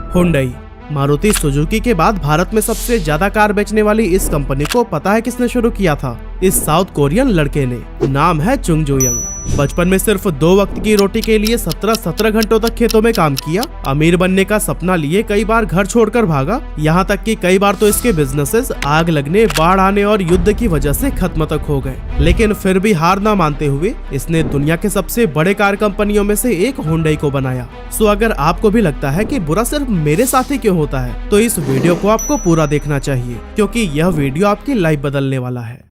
Hyundai. Maruti Suzuki के बाद भारत में सबसे ज्यादा कार बेचने वाली इस कंपनी को पता है किसने शुरू किया था? इस साउथ कोरियन लड़के ने। नाम है चुंग जो यंग। बचपन में सिर्फ 2 वक्त की रोटी के लिए 17 घंटों तक खेतों में काम किया। अमीर बनने का सपना लिए कई बार घर छोड़कर भागा। यहाँ तक कि कई बार तो इसके बिजनेसेस आग लगने, बाढ़ आने और युद्ध की वजह से खत्म तक हो गए। लेकिन फिर भी हार ना मानते हुए इसने दुनिया के सबसे बड़े कार कंपनियों में से एक हुंडई को बनाया। सो अगर आपको भी लगता है कि बुरा सिर्फ मेरे साथ ही क्यों होता है, तो इस वीडियो को आपको पूरा देखना चाहिए, क्योंकि यह वीडियो आपकी लाइफ बदलने वाला है।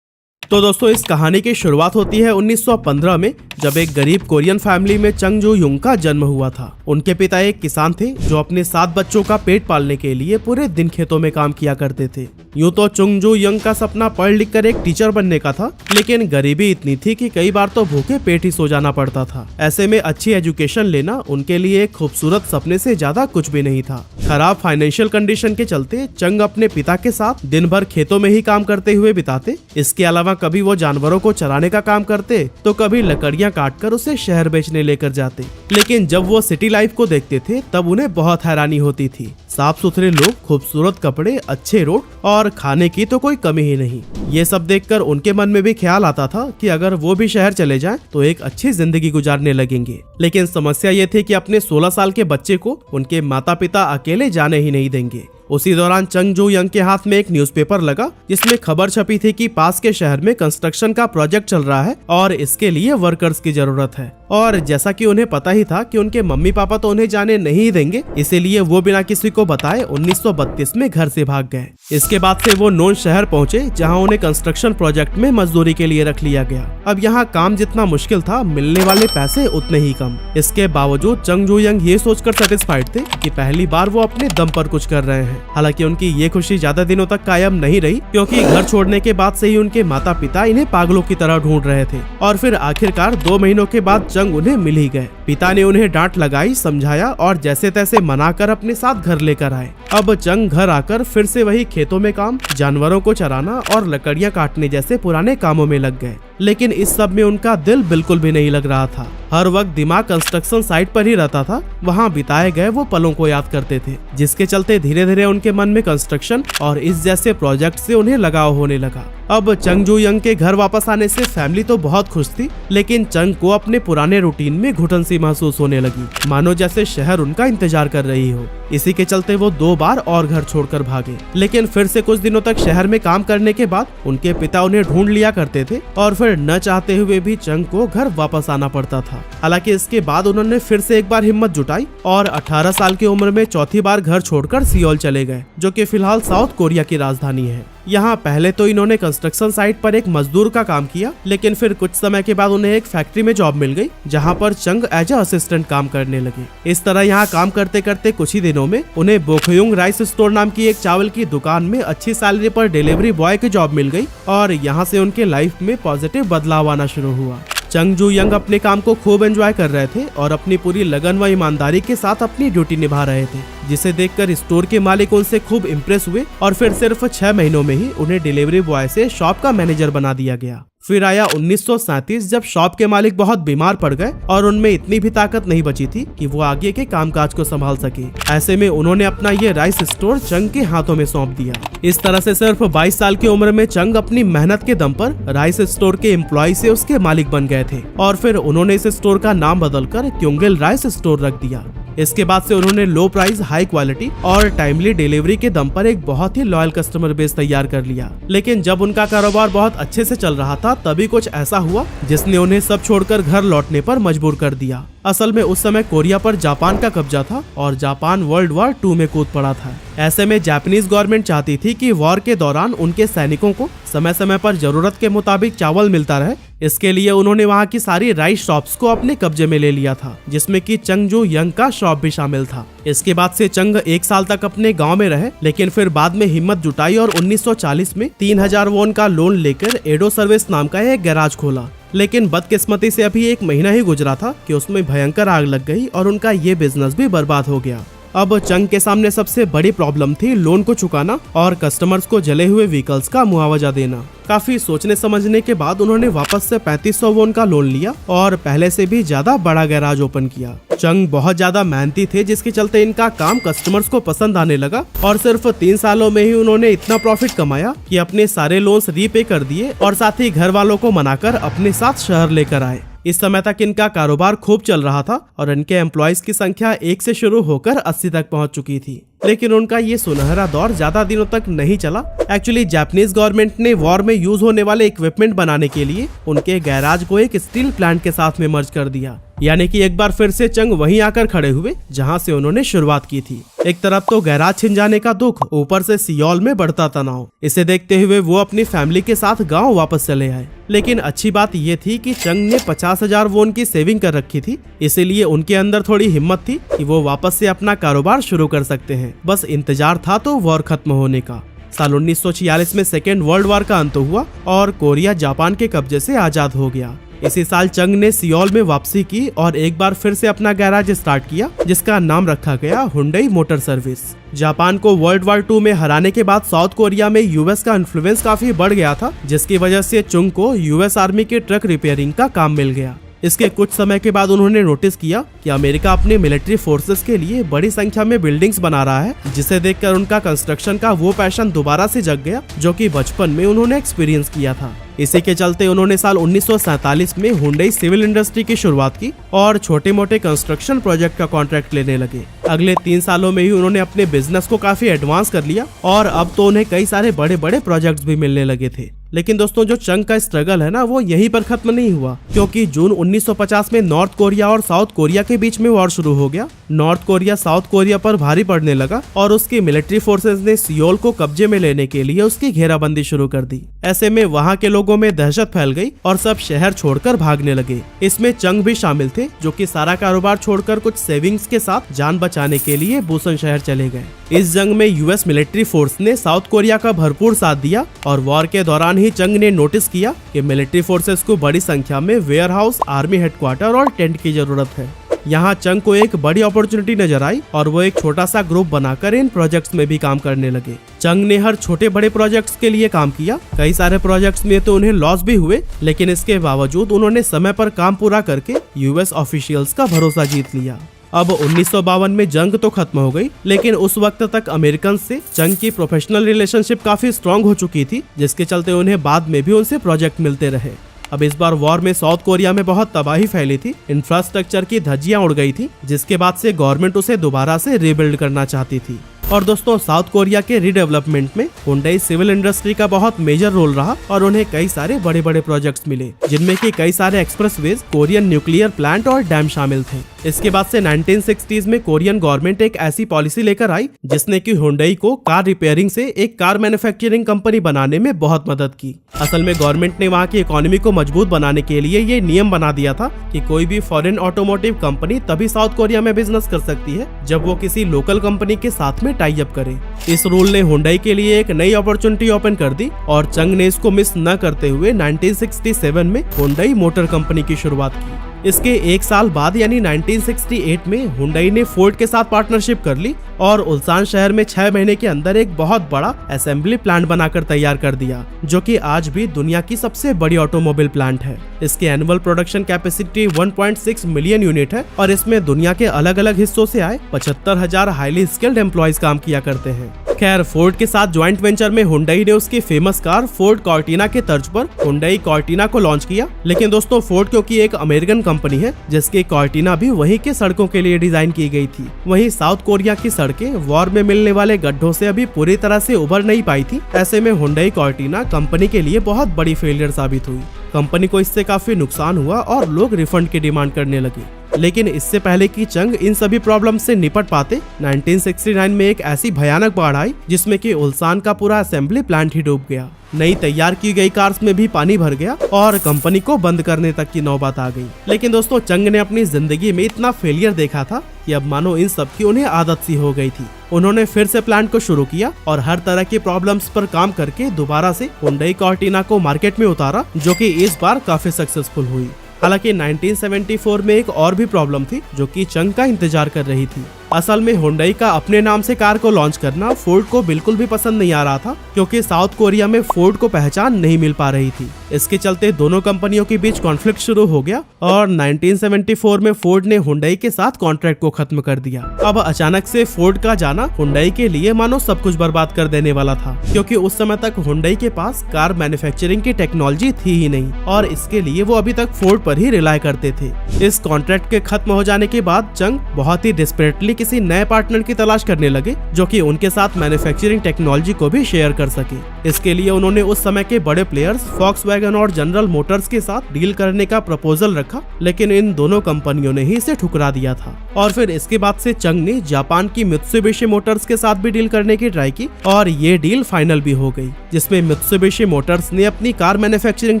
तो दोस्तों, इस कहानी की शुरुआत होती है 1915 में, जब एक गरीब कोरियन फैमिली में चंग जो युंग का जन्म हुआ था। उनके पिता एक किसान थे जो अपने 7 बच्चों का पेट पालने के लिए पूरे दिन खेतों में काम किया करते थे। यूं तो चुंग जो यंग का सपना पढ़ लिख कर एक टीचर बनने का था, लेकिन गरीबी इतनी थी कि कई बार तो भूखे पेट ही सो जाना पड़ता था। ऐसे में अच्छी एजुकेशन लेना उनके लिए एक खूबसूरत सपने से ज्यादा कुछ भी नहीं था। खराब फाइनेंशियल कंडीशन के चलते चंग अपने पिता के साथ दिन भर खेतों में ही काम करते हुए बिताते। इसके अलावा कभी वो जानवरों को चराने का काम करते, तो कभी लकड़ियां काटकर उसे शहर बेचने लेकर जाते। लेकिन जब वो सिटी लाइफ को देखते थे तब उन्हें बहुत हैरानी होती थी। साफ सुथरे लोग, खूबसूरत कपड़े, अच्छे रोड और खाने की तो कोई कमी ही नहीं। ये सब देखकर उनके मन में भी ख्याल आता था कि अगर वो भी शहर चले जाएं तो एक अच्छी जिंदगी गुजारने लगेंगे। लेकिन समस्या ये थी कि अपने 16 साल के बच्चे को उनके माता पिता अकेले जाने ही नहीं देंगे। उसी दौरान चंग जो यंग के हाथ में एक न्यूज़पेपर लगा, जिसमें खबर छपी थी कि पास के शहर में कंस्ट्रक्शन का प्रोजेक्ट चल रहा है और इसके लिए वर्कर्स की जरूरत है। और जैसा कि उन्हें पता ही था कि उनके मम्मी पापा तो उन्हें जाने नहीं देंगे, इसीलिए वो बिना किसी को बताए 1932 में घर से भाग गए। इसके बाद से वो नोन शहर पहुंचे, जहां उन्हें कंस्ट्रक्शन प्रोजेक्ट में मजदूरी के लिए रख लिया गया। अब यहाँ काम जितना मुश्किल था, मिलने वाले पैसे उतने ही कम। इसके बावजूद चंग जो यंग ये सोचकर सेटिस्फाइड थे कि पहली बार वो अपने दम पर कुछ कर रहे हैं। हालांकि उनकी ये खुशी ज्यादा दिनों तक कायम नहीं रही, क्योंकि घर छोड़ने के बाद से ही उनके माता पिता इन्हें पागलों की तरह ढूंढ रहे थे। और फिर आखिरकार 2 महीनों के बाद चंग उन्हें मिल ही गए। पिता ने उन्हें डांट लगाई, समझाया और जैसे तैसे मनाकर अपने साथ घर लेकर आए। अब चंग घर आकर फिर से वही खेतों में काम, जानवरों को चराना और लकड़ियां काटने जैसे पुराने कामों में लग गए। लेकिन इस सब में उनका दिल बिल्कुल भी नहीं लग रहा था। हर वक्त दिमाग कंस्ट्रक्शन साइट पर ही रहता था। वहाँ बिताए गए वो पलों को याद करते थे, जिसके चलते धीरे धीरे उनके मन में कंस्ट्रक्शन और इस जैसे प्रोजेक्ट से उन्हें लगाव होने लगा। अब चंग जो यंग के घर वापस आने से फैमिली तो बहुत खुश थी, लेकिन चंग को अपने पुराने रूटीन में घुटन सी महसूस होने लगी, मानो जैसे शहर उनका इंतजार कर रही हो। इसी के चलते वो 2 बार और घर छोड़कर भागे। लेकिन फिर से कुछ दिनों तक शहर में काम करने के बाद उनके पिता उन्हें ढूंढ लिया करते थे और फिर न चाहते हुए भी चंग को घर वापस आना पड़ता था। हालांकि इसके बाद उन्होंने फिर से एक बार हिम्मत जुटाई और 18 साल की उम्र में चौथी बार घर छोड़कर सियोल चले गए, जो कि फिलहाल साउथ कोरिया की राजधानी है। यहाँ पहले तो इन्होंने कंस्ट्रक्शन साइट पर एक मजदूर का काम किया, लेकिन फिर कुछ समय के बाद उन्हें एक फैक्ट्री में जॉब मिल गई, जहाँ पर चंग एज असिस्टेंट काम करने लगे। इस तरह यहाँ काम करते करते कुछ ही दिनों में उन्हें बोखयुंग राइस स्टोर नाम की एक चावल की दुकान में अच्छी सैलरी पर डिलीवरी बॉय की जॉब मिल गई और यहाँ से उनके लाइफ में पॉजिटिव बदलाव आना शुरू हुआ। चंग जो यंग अपने काम को खूब एंजॉय कर रहे थे और अपनी पूरी लगन व ईमानदारी के साथ अपनी ड्यूटी निभा रहे थे, जिसे देखकर स्टोर के मालिक उनसे खूब इम्प्रेस हुए और फिर सिर्फ 6 महीनों में ही उन्हें डिलीवरी बॉय से शॉप का मैनेजर बना दिया गया। फिर आया 1937, जब शॉप के मालिक बहुत बीमार पड़ गए और उनमें इतनी भी ताकत नहीं बची थी कि वो आगे के कामकाज को संभाल सके। ऐसे में उन्होंने अपना ये राइस स्टोर चंग के हाथों में सौंप दिया। इस तरह से सिर्फ 22 साल की उम्र में चंग अपनी मेहनत के दम पर राइस स्टोर के एम्प्लॉय से उसके मालिक बन गए थे और फिर उन्होंने इस स्टोर का नाम बदलकर क्योंगिल राइस स्टोर रख दिया। इसके बाद से उन्होंने लो प्राइस, हाई क्वालिटी और टाइमली डिलीवरी के दम पर एक बहुत ही लॉयल कस्टमर बेस तैयार कर लिया। लेकिन जब उनका कारोबार बहुत अच्छे से चल रहा था, तभी कुछ ऐसा हुआ जिसने उन्हें सब छोड़कर घर लौटने पर मजबूर कर दिया। असल में उस समय कोरिया पर जापान का कब्जा था और जापान वर्ल्ड वॉर 2 में कूद पड़ा था। ऐसे में जापानीज गवर्नमेंट चाहती थी कि वॉर के दौरान उनके सैनिकों को समय समय पर जरूरत के मुताबिक चावल मिलता रहे। इसके लिए उन्होंने वहाँ की सारी राइस शॉप्स को अपने कब्जे में ले लिया था, जिसमें कि चंग जो यंग का शॉप भी शामिल था। इसके बाद से चंग 1 साल तक अपने गांव में रहे, लेकिन फिर बाद में हिम्मत जुटाई और 1940 में 3000 वॉन का लोन लेकर एडो सर्विस नाम का एक गैराज खोला। लेकिन बदकिस्मती से अभी 1 महीना ही गुजरा था कि उसमें भयंकर आग लग गई और उनका ये बिजनेस भी बर्बाद हो गया। अब चंग के सामने सबसे बड़ी प्रॉब्लम थी लोन को चुकाना और कस्टमर्स को जले हुए व्हीकल्स का मुआवजा देना। काफी सोचने समझने के बाद उन्होंने वापस से 3500 वॉन का लोन लिया और पहले से भी ज्यादा बड़ा गैराज ओपन किया। चंग बहुत ज्यादा मेहनती थे, जिसके चलते इनका काम कस्टमर्स को पसंद आने लगा और सिर्फ 3 सालों में ही उन्होंने इतना प्रॉफिट कमाया कि अपने सारे लोन्स रीपे कर दिए और साथ ही घर वालों को मनाकर अपने साथ शहर लेकर आए। इस समय तक इनका कारोबार खूब चल रहा था और इनके एम्प्लॉयज की संख्या 1 से शुरू होकर 80 तक पहुंच चुकी थी। लेकिन उनका ये सुनहरा दौर ज्यादा दिनों तक नहीं चला। एक्चुअली जापानीज गवर्नमेंट ने वॉर में यूज होने वाले इक्विपमेंट बनाने के लिए उनके गैराज को एक स्टील प्लांट के साथ में मर्ज कर दिया। यानी कि एक बार फिर से चंग वहीं आकर खड़े हुए जहां से उन्होंने शुरुआत की थी। एक तरफ तो गैराज छिन जाने का दुख, ऊपर से सियोल में बढ़ता तनाव। इसे देखते हुए वो अपनी फैमिली के साथ गांव वापस चले आए। लेकिन अच्छी बात ये थी कि चंग ने 50,000 वॉन की सेविंग कर रखी थी, इसीलिए उनके अंदर थोड़ी हिम्मत थी कि वो वापस से अपना कारोबार शुरू कर सकते हैं। बस इंतजार था तो वॉर खत्म होने का। साल 1946 में सेकेंड वर्ल्ड वॉर का अंत हुआ और कोरिया जापान के कब्जे से आजाद हो गया। इसी साल चंग ने सियोल में वापसी की और एक बार फिर से अपना गैराज स्टार्ट किया, जिसका नाम रखा गया हुंडई मोटर सर्विस। जापान को वर्ल्ड वॉर 2 में हराने के बाद साउथ कोरिया में यूएस का इन्फ्लुएंस काफी बढ़ गया था, जिसकी वजह से चंग को यूएस आर्मी के ट्रक रिपेयरिंग का काम मिल गया। इसके कुछ समय के बाद उन्होंने नोटिस किया कि अमेरिका अपने मिलिट्री फोर्सेस के लिए बड़ी संख्या में बिल्डिंग्स बना रहा है, जिसे देखकर उनका कंस्ट्रक्शन का वो पैशन दोबारा से जग गया जो कि बचपन में उन्होंने एक्सपीरियंस किया था। इसी के चलते उन्होंने साल 1947 में हुंडई सिविल इंडस्ट्री की शुरुआत की और छोटे मोटे कंस्ट्रक्शन प्रोजेक्ट का कॉन्ट्रैक्ट लेने लगे। अगले 3 सालों में ही उन्होंने अपने बिजनेस को काफी एडवांस कर लिया और अब तो उन्हें कई सारे बड़े बड़े प्रोजेक्ट्स भी मिलने लगे थे। लेकिन दोस्तों, जो चंग का स्ट्रगल है ना, वो यहीं पर खत्म नहीं हुआ, क्योंकि जून 1950 में नॉर्थ कोरिया और साउथ कोरिया के बीच में वॉर शुरू हो गया। नॉर्थ कोरिया साउथ कोरिया पर भारी पड़ने लगा और उसकी मिलिट्री फोर्सेस ने सियोल को कब्जे में लेने के लिए उसकी घेराबंदी शुरू कर दी। ऐसे में वहाँ के लोगों में दहशत फैल गई और सब शहर छोड़कर भागने लगे। इसमें चंग भी शामिल थे, जो कि सारा कारोबार छोड़कर कुछ सेविंग्स के साथ जान बचाने के लिए बुसन शहर चले गए। इस जंग में यूएस मिलिट्री फोर्स ने साउथ कोरिया का भरपूर साथ दिया और वॉर के दौरान ही चंग ने नोटिस किया कि मिलिट्री फोर्सेस को बड़ी संख्या में वेयर हाउस, आर्मी हेडक्वार्टर और टेंट की जरूरत है। यहाँ चंग को एक बड़ी अपॉर्चुनिटी नजर आई और वो एक छोटा सा ग्रुप बनाकर इन प्रोजेक्ट्स में भी काम करने लगे। चंग ने हर छोटे बड़े प्रोजेक्ट्स के लिए काम किया। कई सारे प्रोजेक्ट्स में तो उन्हें लॉस भी हुए, लेकिन इसके बावजूद उन्होंने समय पर काम पूरा करके यूएस ऑफिशियल्स का भरोसा जीत लिया। अब 1952 में जंग तो खत्म हो गई, लेकिन उस वक्त तक अमेरिकन से चंग की प्रोफेशनल रिलेशनशिप काफी स्ट्रांग हो चुकी थी, जिसके चलते उन्हें बाद में भी उनसे प्रोजेक्ट मिलते रहे। अब इस बार वॉर में साउथ कोरिया में बहुत तबाही फैली थी, इंफ्रास्ट्रक्चर की धज्जियां उड़ गई थी, जिसके बाद से गवर्नमेंट उसे दोबारा से रिबिल्ड करना चाहती थी। और दोस्तों, साउथ कोरिया के रीडेवलपमेंट में हुंडई सिविल इंडस्ट्री का बहुत मेजर रोल रहा और उन्हें कई सारे बड़े बड़े प्रोजेक्ट्स मिले, जिनमें कि कई सारे एक्सप्रेसवेज, कोरियन न्यूक्लियर प्लांट और डैम शामिल थे। इसके बाद से 1960s में कोरियन गवर्नमेंट एक ऐसी पॉलिसी लेकर आई जिसने कि हुंडई को कार रिपेयरिंग से एक कार मैन्युफैक्चरिंग कंपनी बनाने में बहुत मदद की। असल में गवर्नमेंट ने वहाँ की इकोनॉमी को मजबूत बनाने के लिए ये नियम बना दिया था कि कोई भी फॉरेन ऑटोमोटिव कंपनी तभी साउथ कोरिया में बिजनेस कर सकती है जब वो किसी लोकल कंपनी के साथ में टाई अप करे। इस रूल ने हुंडई के लिए एक नई अपॉर्चुनिटी ओपन कर दी और चंग ने इसको मिस न करते हुए 1967 में हुंडई मोटर कंपनी की शुरुआत की। इसके 1 साल बाद यानी 1968 में हुंडई ने फोर्ड के साथ पार्टनरशिप कर ली और उल्सान शहर में 6 महीने के अंदर एक बहुत बड़ा असेंबली प्लांट बनाकर तैयार कर दिया, जो कि आज भी दुनिया की सबसे बड़ी ऑटोमोबाइल प्लांट है। इसके annual production capacity 1.6 million unit है और इसमें दुनिया के अलग अलग हिस्सों से आए 75,000 हाईली स्किल्ड एम्प्लॉयज काम किया करते हैं। खैर, फोर्ड के साथ ज्वाइंट वेंचर में हुंडई ने उसकी फेमस कार फोर्ड कॉर्टिना के तर्ज पर हुंडई कॉर्टिना को लॉन्च किया। लेकिन दोस्तों, फोर्ड क्योंकि एक अमेरिकन कंपनी है, जिसकी कॉर्टिना भी वहीं के सड़कों के लिए डिजाइन की गई थी। वहीं साउथ कोरिया की सड़कें वॉर में मिलने वाले गड्ढों से अभी पूरी तरह से उभर नहीं पाई थी। ऐसे में हुंडई कॉर्टिना कंपनी के लिए बहुत बड़ी फेलियर साबित हुई। कंपनी को इससे काफी नुकसान हुआ और लोग रिफंड की डिमांड करने लगे। लेकिन इससे पहले कि चंग इन सभी प्रॉब्लम से निपट पाते, 1969 में एक ऐसी भयानक बाढ़ आई जिसमें कि उल्सान का पूरा असेंबली प्लांट ही डूब गया। नई तैयार की गई कार्स में भी पानी भर गया और कंपनी को बंद करने तक की नौबत आ गई। लेकिन दोस्तों, चंग ने अपनी जिंदगी में इतना फेलियर देखा था कि अब मानो इन सब की उन्हें आदत सी हो गई थी। उन्होंने फिर से प्लांट को शुरू किया और हर तरह की प्रॉब्लम्स पर काम करके दोबारा से हुंडई कॉर्टिना को मार्केट में उतारा, जो कि इस बार काफी सक्सेसफुल हुई। हालांकि 1974 में एक और भी प्रॉब्लम थी जो कि चंग का इंतजार कर रही थी। असल में हुंडई का अपने नाम से कार को लॉन्च करना फोर्ड को बिल्कुल भी पसंद नहीं आ रहा था, क्योंकि साउथ कोरिया में फोर्ड को पहचान नहीं मिल पा रही थी। इसके चलते दोनों कंपनियों के बीच कॉन्फ्लिक्ट शुरू हो गया और 1974 में फोर्ड ने हुंडई के साथ कॉन्ट्रैक्ट को खत्म कर दिया। अब अचानक से फोर्ड का जाना हुंडई के लिए मानो सब कुछ बर्बाद कर देने वाला था, क्योंकि उस समय तक हुंडई के पास कार मैन्युफैक्चरिंग की टेक्नोलॉजी थी ही नहीं और इसके लिए वो अभी तक फोर्ड पर ही रिलाय करते थे। इस कॉन्ट्रैक्ट के खत्म हो जाने के बाद चंग बहुत ही डिस्परेटली किसी नए पार्टनर की तलाश करने लगे जो कि उनके साथ मैन्युफैक्चरिंग टेक्नोलॉजी को भी शेयर कर सके। इसके लिए उन्होंने उस समय के बड़े प्लेयर्स फॉक्सवैगन और जनरल मोटर्स के साथ डील करने का प्रपोजल रखा, लेकिन इन दोनों कंपनियों ने ही इसे ठुकरा दिया था। और फिर इसके बाद से चंग ने जापान की मित्सुबिशी मोटर्स के साथ भी डील करने की ट्राई की और ये डील फाइनल भी हो गई, जिसमें मित्सुबिशी मोटर्स ने अपनी कार मैन्युफैक्चरिंग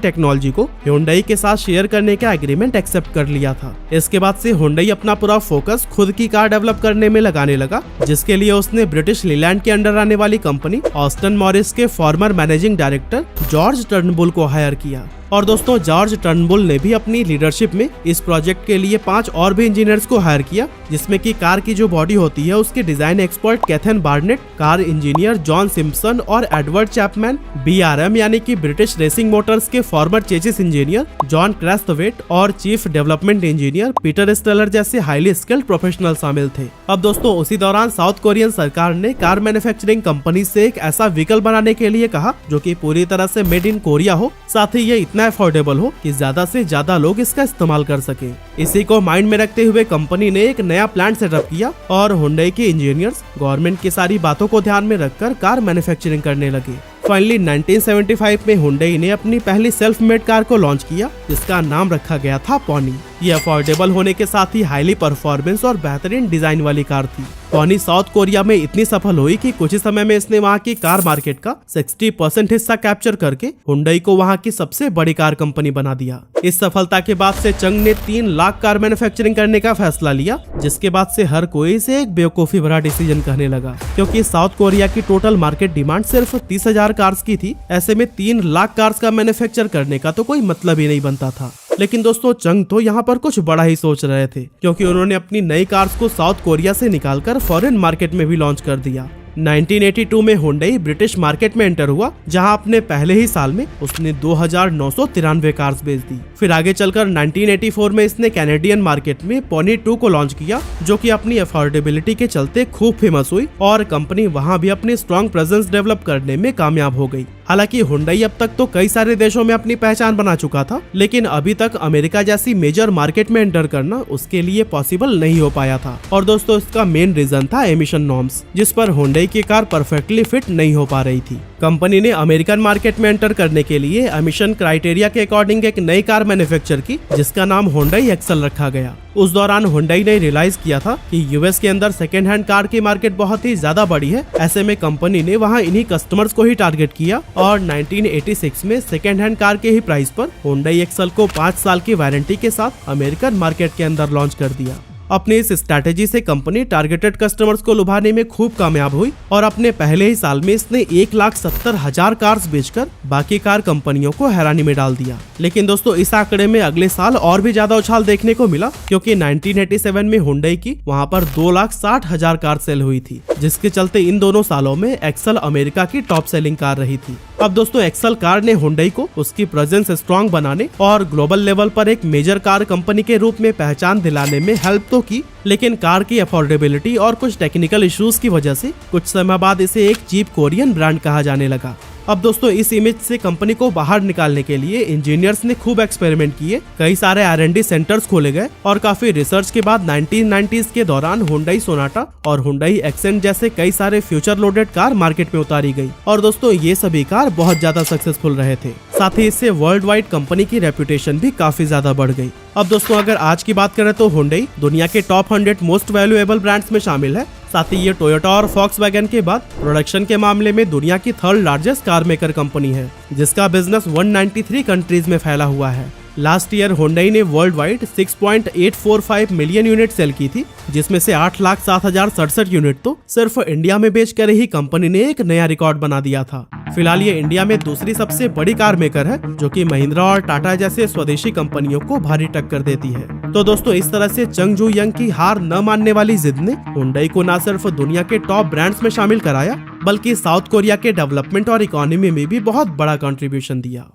टेक्नोलॉजी को हुंडई के साथ शेयर करने का एग्रीमेंट एक्सेप्ट कर लिया था। इसके बाद से हुंडई अपना पूरा फोकस खुद की कार डेवलप करने में लगाने लगा, जिसके लिए उसने ब्रिटिश लीलैंड के अंडर आने वाली कंपनी ऑस्टन मॉरिस के farmer managing director George Turnbull को हायर किया। और दोस्तों, जॉर्ज टर्नबुल ने भी अपनी लीडरशिप में इस प्रोजेक्ट के लिए 5 और भी इंजीनियर्स को हायर किया, जिसमें कि कार की जो बॉडी होती है उसके डिजाइन एक्सपर्ट कैथन Barnett, car engineer John Simpson और एडवर्ड चैपमैन, BRM यानी कि ब्रिटिश रेसिंग मोटर्स के former chassis engineer John Crosthwaite और chief development engineer Peter Stellar जैसे हाईली स्किल्ड प्रोफेशनल शामिल थे। अब दोस्तों, उसी दौरान साउथ कोरियन सरकार ने कार मैन्युफैक्चरिंग कंपनी से एक ऐसा व्हीकल बनाने के लिए कहा जो कि पूरी तरह से मेड इन कोरिया हो, साथ ही ये इतना अफोर्डेबल हो कि ज्यादा से ज्यादा लोग इसका इस्तेमाल कर सके। इसी को माइंड में रखते हुए कंपनी ने एक नया प्लांट सेटअप किया और हुंडई के इंजीनियर्स गवर्नमेंट की सारी बातों को ध्यान में रखकर कार मैन्युफैक्चरिंग करने लगे। फाइनली 1975 में हुंडई ने अपनी पहली सेल्फ मेड कार को लॉन्च किया, जिसका नाम रखा गया था पॉनी। ये अफोर्डेबल होने के साथ ही हाईली परफॉर्मेंस और बेहतरीन डिजाइन वाली कार थी। पॉनी साउथ कोरिया में इतनी सफल हुई कि कुछ ही समय में इसने वहां की कार मार्केट का 60% हिस्सा कैप्चर करके हुंडई को वहां की सबसे बड़ी कार कंपनी बना दिया। इस सफलता के बाद से चंग ने 3 लाख कार मैन्युफैक्चरिंग करने का फैसला लिया, जिसके बाद से हर कोई इसे एक बेवकूफी भरा डिसीजन कहने लगा, क्योंकि साउथ कोरिया की टोटल मार्केट डिमांड सिर्फ 30,000 कार्स की थी। ऐसे में 3 लाख कार्स का मैन्युफैक्चर करने का तो कोई मतलब ही नहीं बनता था। लेकिन दोस्तों, चंग तो यहाँ पर कुछ बड़ा ही सोच रहे थे, क्योंकि उन्होंने अपनी नई कार्स को साउथ कोरिया से निकालकर फॉरेन मार्केट में भी लॉन्च कर दिया। 1982 में हुंडई ब्रिटिश मार्केट में एंटर हुआ, जहां अपने पहले ही साल में उसने 2,993 कार्स बेच दी। फिर आगे चलकर 1984 में इसने कैनेडियन मार्केट में पॉनी 2 को लॉन्च किया, जो कि अपनी अफोर्डेबिलिटी के चलते खूब फेमस हुई और कंपनी वहां भी अपनी स्ट्रॉन्ग प्रेजेंस डेवलप करने में कामयाब हो गई। हालांकि हुंडई अब तक तो कई सारे देशों में अपनी पहचान बना चुका था, लेकिन अभी तक अमेरिका जैसी मेजर मार्केट में एंटर करना उसके लिए पॉसिबल नहीं हो पाया था। और दोस्तों, इसका मेन रीजन था एमिशन नॉर्म्स, जिस पर हुंडई की कार परफेक्टली फिट नहीं हो पा रही थी। कंपनी ने अमेरिकन मार्केट में एंटर करने के लिए एमिशन क्राइटेरिया के अकॉर्डिंग एक नई कार मैन्युफैक्चर की, जिसका नाम हुंडई एक्सल रखा गया। उस दौरान हुंडई ने रियलाइज किया था कि यूएस के अंदर सेकेंड हैंड कार की मार्केट बहुत ही ज्यादा बड़ी है। ऐसे में कंपनी ने वहां इन्हीं कस्टमर्स को ही टारगेट किया और 1986 में सेकेंड हैंड कार के ही प्राइस पर हुंडई एक्सल को 5 साल की वारंटी के साथ अमेरिकन मार्केट के अंदर लॉन्च कर दिया। अपनी इस स्ट्रैटेजी से कंपनी टारगेटेड कस्टमर्स को लुभाने में खूब कामयाब हुई और अपने पहले ही साल में इसने 1,70,000 कार्स बेचकर बाकी कार कंपनियों को हैरानी में डाल दिया। लेकिन दोस्तों, इस आंकड़े में अगले साल और भी ज्यादा उछाल देखने को मिला, क्योंकि 1987 में हुंडई की वहां पर 2,60,000 कार सेल हुई थी, जिसके चलते इन दोनों सालों में एक्सल अमेरिका की टॉप सेलिंग कार रही थी। अब दोस्तों, एक्सल कार ने हुंडई को उसकी प्रेजेंस स्ट्रॉन्ग बनाने और ग्लोबल लेवल पर एक मेजर कार कंपनी के रूप में पहचान दिलाने में हेल्प तो की, लेकिन कार की अफोर्डेबिलिटी और कुछ टेक्निकल इश्यूज की वजह से कुछ समय बाद इसे एक चीप कोरियन ब्रांड कहा जाने लगा। अब दोस्तों, इस इमेज से कंपनी को बाहर निकालने के लिए इंजीनियर्स ने खूब एक्सपेरिमेंट किए, कई सारे R&D सेंटर्स खोले गए और काफी रिसर्च के बाद 1990s के दौरान हुंडई सोनाटा और हुंडई एक्सेंट जैसे कई सारे फ्यूचर लोडेड कार मार्केट में उतारी गई। और दोस्तों, ये सभी कार बहुत ज्यादा सक्सेसफुल रहे थे, साथ ही इससे वर्ल्ड वाइड कंपनी की रेपुटेशन भी काफी ज्यादा बढ़ गई। अब दोस्तों, अगर आज की बात करें तो हुंडई दुनिया के टॉप 100 मोस्ट वैल्यूएबल ब्रांड्स में शामिल है। साथ ही ये टोयोटा और फॉक्सवैगन के बाद प्रोडक्शन के मामले में दुनिया की 3rd largest car maker company है, जिसका बिजनेस 193 कंट्रीज में फैला हुआ है। लास्ट ईयर हुंडई ने world wide 6.845 million unit sale की थी, जिसमें से 8,07,067 यूनिट तो सिर्फ इंडिया में बेचकर ही कंपनी ने एक नया रिकॉर्ड बना दिया था। फिलहाल ये इंडिया में दूसरी सबसे बड़ी कार मेकर है, जो कि महिंद्रा और टाटा जैसे स्वदेशी कंपनियों को भारी टक्कर देती है। तो दोस्तों इस तरह से चंग जू यंग की हार न मानने वाली जिद ने हुंडई को न सिर्फ दुनिया के टॉप ब्रांड्स में शामिल कराया, बल्कि साउथ कोरिया के डेवलपमेंट और इकोनॉमी में भी बहुत बड़ा कंट्रीब्यूशन दिया।